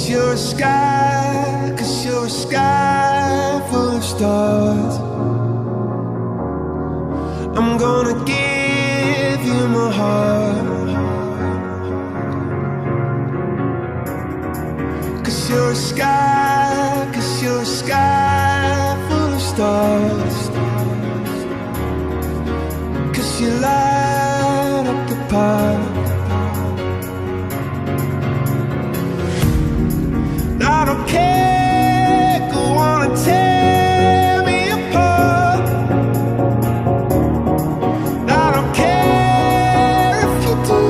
you're a sky, 'cause you're a sky full of stars. I'm gonna give you my heart, 'cause you're a sky, 'cause you're a sky full of stars. 'Cause you light up the park. I don't care, go on and tear me apart. I don't care if you do.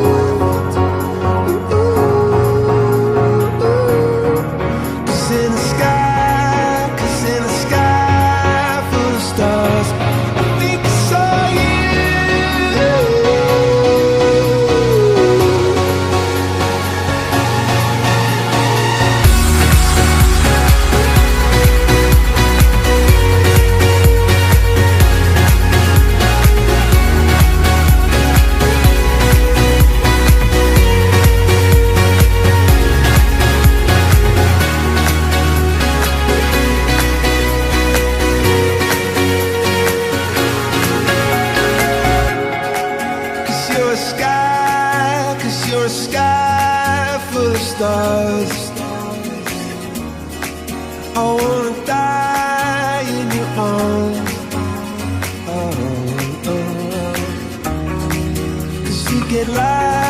Cause in the sky, 'cause in the sky full of stars, I think I saw you. You're a sky full of stars. I wanna die in your arms. Oh, oh, oh. 'Cause you get light